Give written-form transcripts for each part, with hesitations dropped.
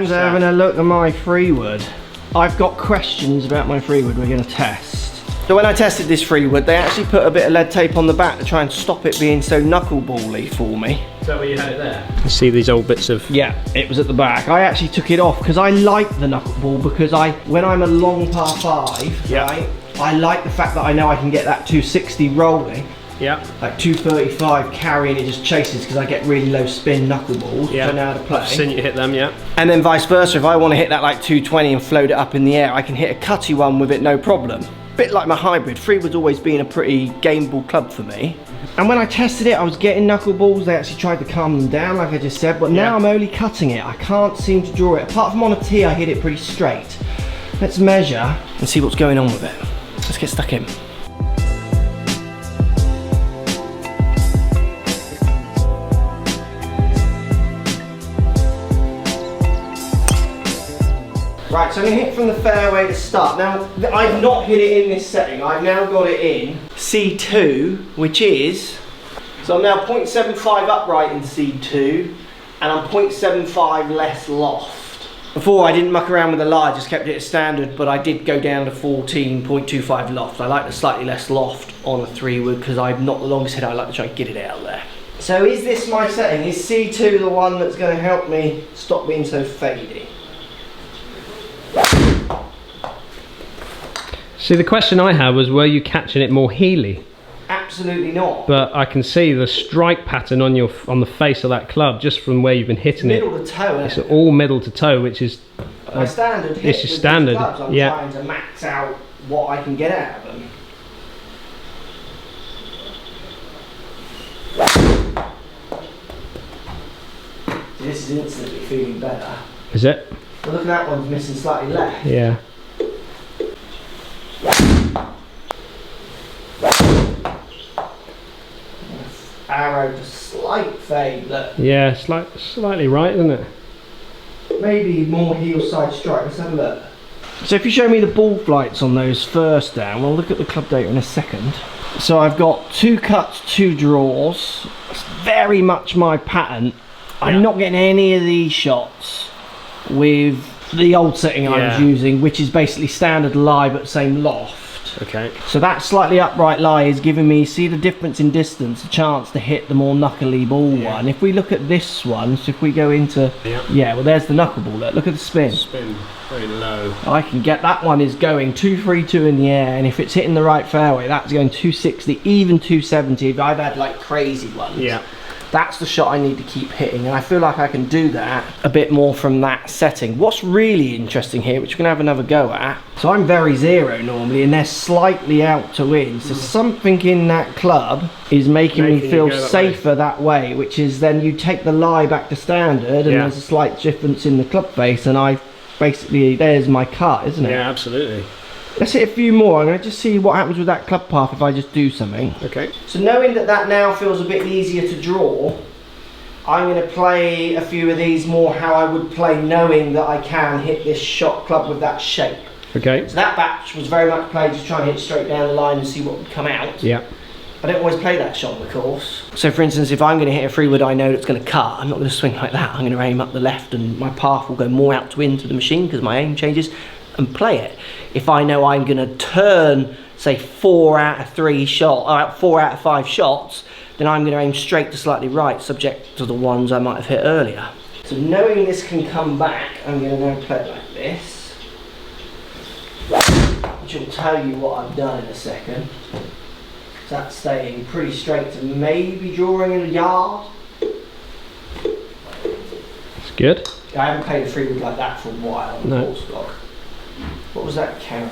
Dan's having a look at my freewood. I've got questions about my freewood we're going to test. So when I tested this freewood, they actually put a bit of lead tape on the back to try and stop it being so knucklebally for me. Is that where you had it there? You see these old bits of... Yeah, it was at the back. I actually took it off because I like the knuckleball because when I'm a long par 5, right, I like the fact that I know I can get that 260 rolling. Yeah. Like 235 carrying, it just chases because I get really low spin knuckleballs, which I know how to play. I've seen you hit them, yeah. And then vice versa, if I want to hit that like 220 and float it up in the air, I can hit a cutty one with it, no problem. Bit like my hybrid, freewood's always been a pretty gameable club for me. And when I tested it, I was getting knuckleballs. They actually tried to calm them down, like I just said, but now I'm only cutting it. I can't seem to draw it. Apart from on a tee, I hit it pretty straight. Let's measure and see what's going on with it. Let's get stuck in. Right, so I'm going to hit from the fairway to start. Now, I've not hit it in this setting. I've now got it in C2, which is... So I'm now 0.75 upright in C2, and I'm 0.75 less loft. Before, I didn't muck around with the lie, just kept it as standard, but I did go down to 14.25 loft. I like the slightly less loft on a 3-wood, because I'm not the longest hitter. I like to try and get it out there. So is this my setting? Is C2 the one that's going to help me stop being so fadey? See, the question I had was, were you catching it more heely? Absolutely not. But I can see the strike pattern on the face of that club just from where you've been hitting it. Middle to toe. It's all middle to toe, which is my standard. This is standard. Clubs, I'm trying to max out what I can get out of them. This is instantly feeling better. Is it? But look at that one's missing slightly left. Yeah. Arrow to slight fade, look. Yeah, slightly right, isn't it? Maybe more heel side strike. Let's have a look. So if you show me the ball flights on those first down, we'll look at the club data in a second. So I've got 2 cuts, 2 draws. It's very much my pattern. I'm not getting any of these shots with the old setting I was using, which is basically standard lie but same loft. Okay. So that slightly upright lie is giving me, see the difference in distance, a chance to hit the more knuckly ball one. If we look at this one, so if we go into, well there's the knuckleball, look at the spin. Spin very low. I can get, that one is going 232 in the air, and if it's hitting the right fairway, that's going 260, even 270 if I've had like crazy ones. Yeah. That's the shot I need to keep hitting, and I feel like I can do that a bit more from that setting. What's really interesting here, which we're going to have another go at, so I'm very zero normally, and they're slightly out to win, so something in that club is making me feel safer that way, which is then you take the lie back to standard, and there's a slight difference in the club face, and I basically, there's my cut, isn't it? Yeah, absolutely. Let's hit a few more. I'm going to just see what happens with that club path if I just do something. Okay. So knowing that that now feels a bit easier to draw, I'm going to play a few of these more how I would play, knowing that I can hit this shot club with that shape. Okay. So that batch was very much played just trying to hit straight down the line and see what would come out. Yeah. I don't always play that shot on the course. So for instance, if I'm going to hit a 3-wood I know that's going to cut, I'm not going to swing like that. I'm going to aim up the left, and my path will go more out to into the machine because my aim changes, and play it. If I know I'm going to turn, say 4 out of 3 shots, or 4 out of 5 shots, then I'm going to aim straight to slightly right, subject to the ones I might have hit earlier. So knowing this can come back, I'm going to now play it like this, which will tell you what I've done in a second. So that's staying pretty straight to maybe drawing in a yard. It's good. I haven't played a 3-wood like that for a while on the course block. What was that carrying?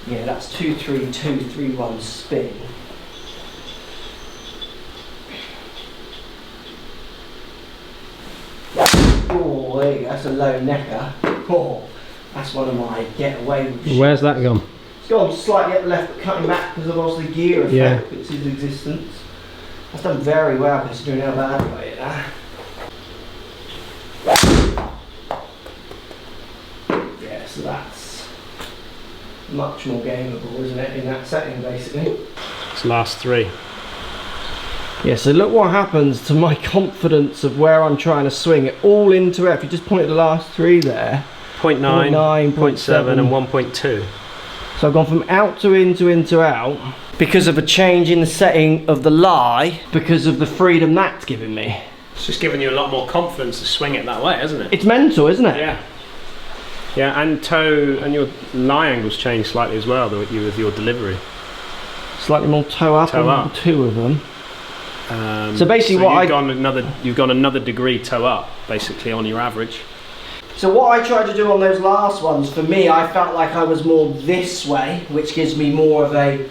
Yeah, that's 232, 3-1 spin. Oh, there you go, that's a low necker. Oh, that's one of my getaway. Where's that gone? It's gone slightly up the left, but cutting back because of obviously gear effect, it's his existence. That's done very well considering how bad I play it now. Yeah, so that's much more gameable, isn't it, in that setting basically. It's last 3. Yeah, so look what happens to my confidence of where I'm trying to swing it all into it. If you just point at the last three there. 0.9, 0.7 and 1.2. So I've gone from out to into out because of a change in the setting of the lie, because of the freedom that's given me. It's just giving you a lot more confidence to swing it that way, isn't it? It's mental, isn't it? Yeah. Yeah, and toe and your lie angles change slightly as well with your delivery. Slightly more toe up on two of them. So basically, you've gone another degree toe up, basically on your average. So what I tried to do on those last ones, for me, I felt like I was more this way, which gives me more of a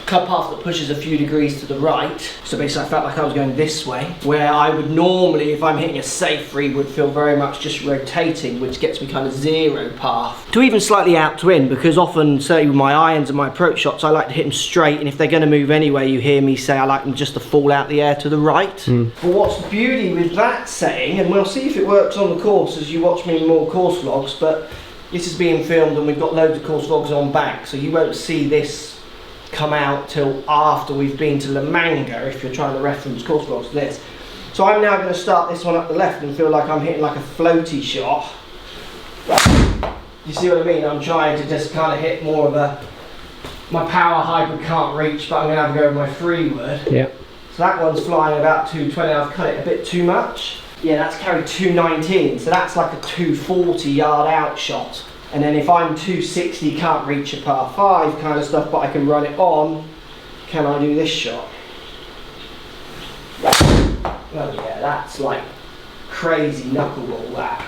club path that pushes a few degrees to the right. So basically I felt like I was going this way, where I would normally, if I'm hitting a safe free, would feel very much just rotating, which gets me kind of zero path. To even slightly out to in, because often, say with my irons and my approach shots, I like to hit them straight, and if they're going to move anyway, you hear me say I like them just to fall out the air to the right. But what's the beauty with that setting, and we'll see if it works on the course as you watch me in more course vlogs, but this is being filmed and we've got loads of course vlogs on back, so you won't see this come out till after we've been to La Manga, if you're trying to reference course vlogs to this. So I'm now going to start this one up the left and feel like I'm hitting like a floaty shot. You see what I mean? I'm trying to just kind of hit more of a, my power hybrid can't reach, but I'm going to have a go with my freewood. Yeah. So that one's flying about 220, I've cut it a bit too much. Yeah, that's carried 219, so that's like a 240 yard out shot. And then if I'm 260, can't reach a par 5 kind of stuff, but I can run it on, can I do this shot? Oh yeah, that's like crazy knuckleball that.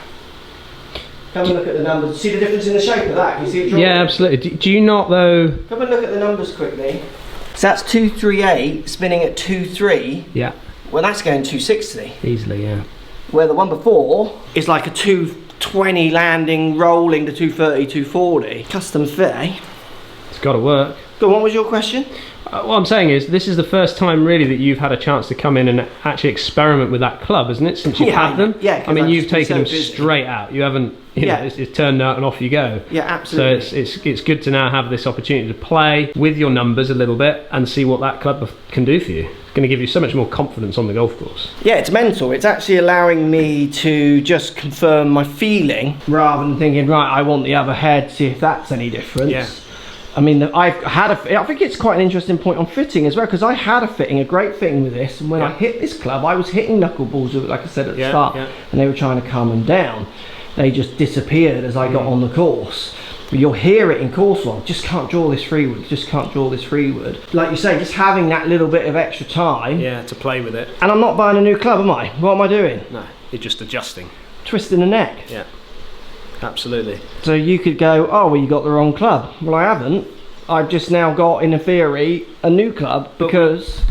Come and look at the numbers. See the difference in the shape of that? Can you see it drawing? Yeah, absolutely. Do you not though? Come and look at the numbers quickly. So that's 238 spinning at 2.3. Yeah. Well, that's going 260. Easily, yeah. Where the one before is like a 220 landing, rolling to 230, 240. Custom fit, eh? It's got to work. But what was your question? What I'm saying is, this is the first time really that you've had a chance to come in and actually experiment with that club, isn't it? Since you've had them. Yeah. I mean, you've taken them straight out. You haven't. You know, it's turned out and off you go. Yeah, absolutely. So it's good to now have this opportunity to play with your numbers a little bit and see what that club can do for you. It's going to give you so much more confidence on the golf course. Yeah, it's mental. It's actually allowing me to just confirm my feeling rather than thinking, right, I want the other head, see if that's any difference. Yeah. I mean, I think it's quite an interesting point on fitting as well, because I had a great fitting with this, and when I hit this club, I was hitting knuckleballs with it, like I said at the start, and they were trying to calm them down. They just disappeared as I got on the course. But you'll hear it in course log, just can't draw this freewood, just can't draw this freewood. Like you say, just having that little bit of extra time. Yeah, to play with it. And I'm not buying a new club, am I? What am I doing? No, you're just adjusting. Twisting the neck. Yeah, absolutely. So you could go, oh, well, you got the wrong club. Well, I haven't. I've just now got, in theory, a new club, because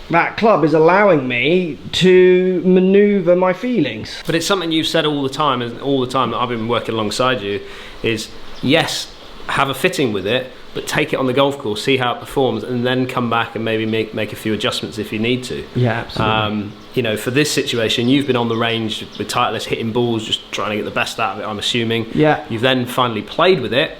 that club is allowing me to manoeuvre my feelings. But it's something you've said all the time, and all the time that I've been working alongside you, is yes, have a fitting with it, but take it on the golf course, see how it performs, and then come back and maybe make a few adjustments if you need to. Yeah, absolutely. You know, for this situation, you've been on the range with Titleist, hitting balls, just trying to get the best out of it, I'm assuming. Yeah. You've then finally played with it,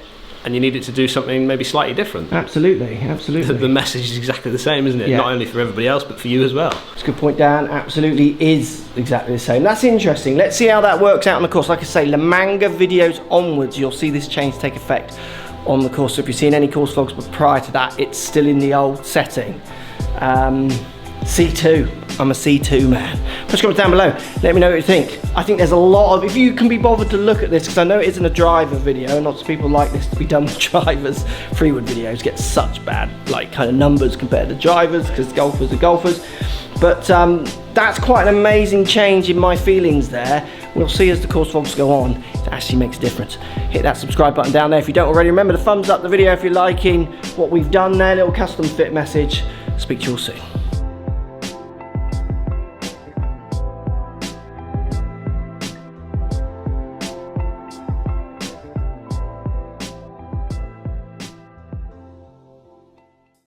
and you need it to do something maybe slightly different. Absolutely, absolutely. The message is exactly the same, isn't it? Yeah. Not only for everybody else, but for you as well. It's a good point, Dan. Absolutely is exactly the same. That's interesting. Let's see how that works out on the course. Like I say, La Manga videos onwards, you'll see this change take effect on the course. So if you've seen any course vlogs, but prior to that, it's still in the old setting. C2. I'm a C2 man. Push comments down below. Let me know what you think. I think there's a lot of, if you can be bothered to look at this, because I know it isn't a driver video, and lots of people like this to be done with drivers. Freewood videos get such bad, like, kind of numbers compared to drivers, because golfers are golfers. But that's quite an amazing change in my feelings there. We'll see as the course vlogs go on, it actually makes a difference. Hit that subscribe button down there if you don't already. Remember to thumbs up the video if you're liking what we've done there, little custom fit message. Speak to you all soon.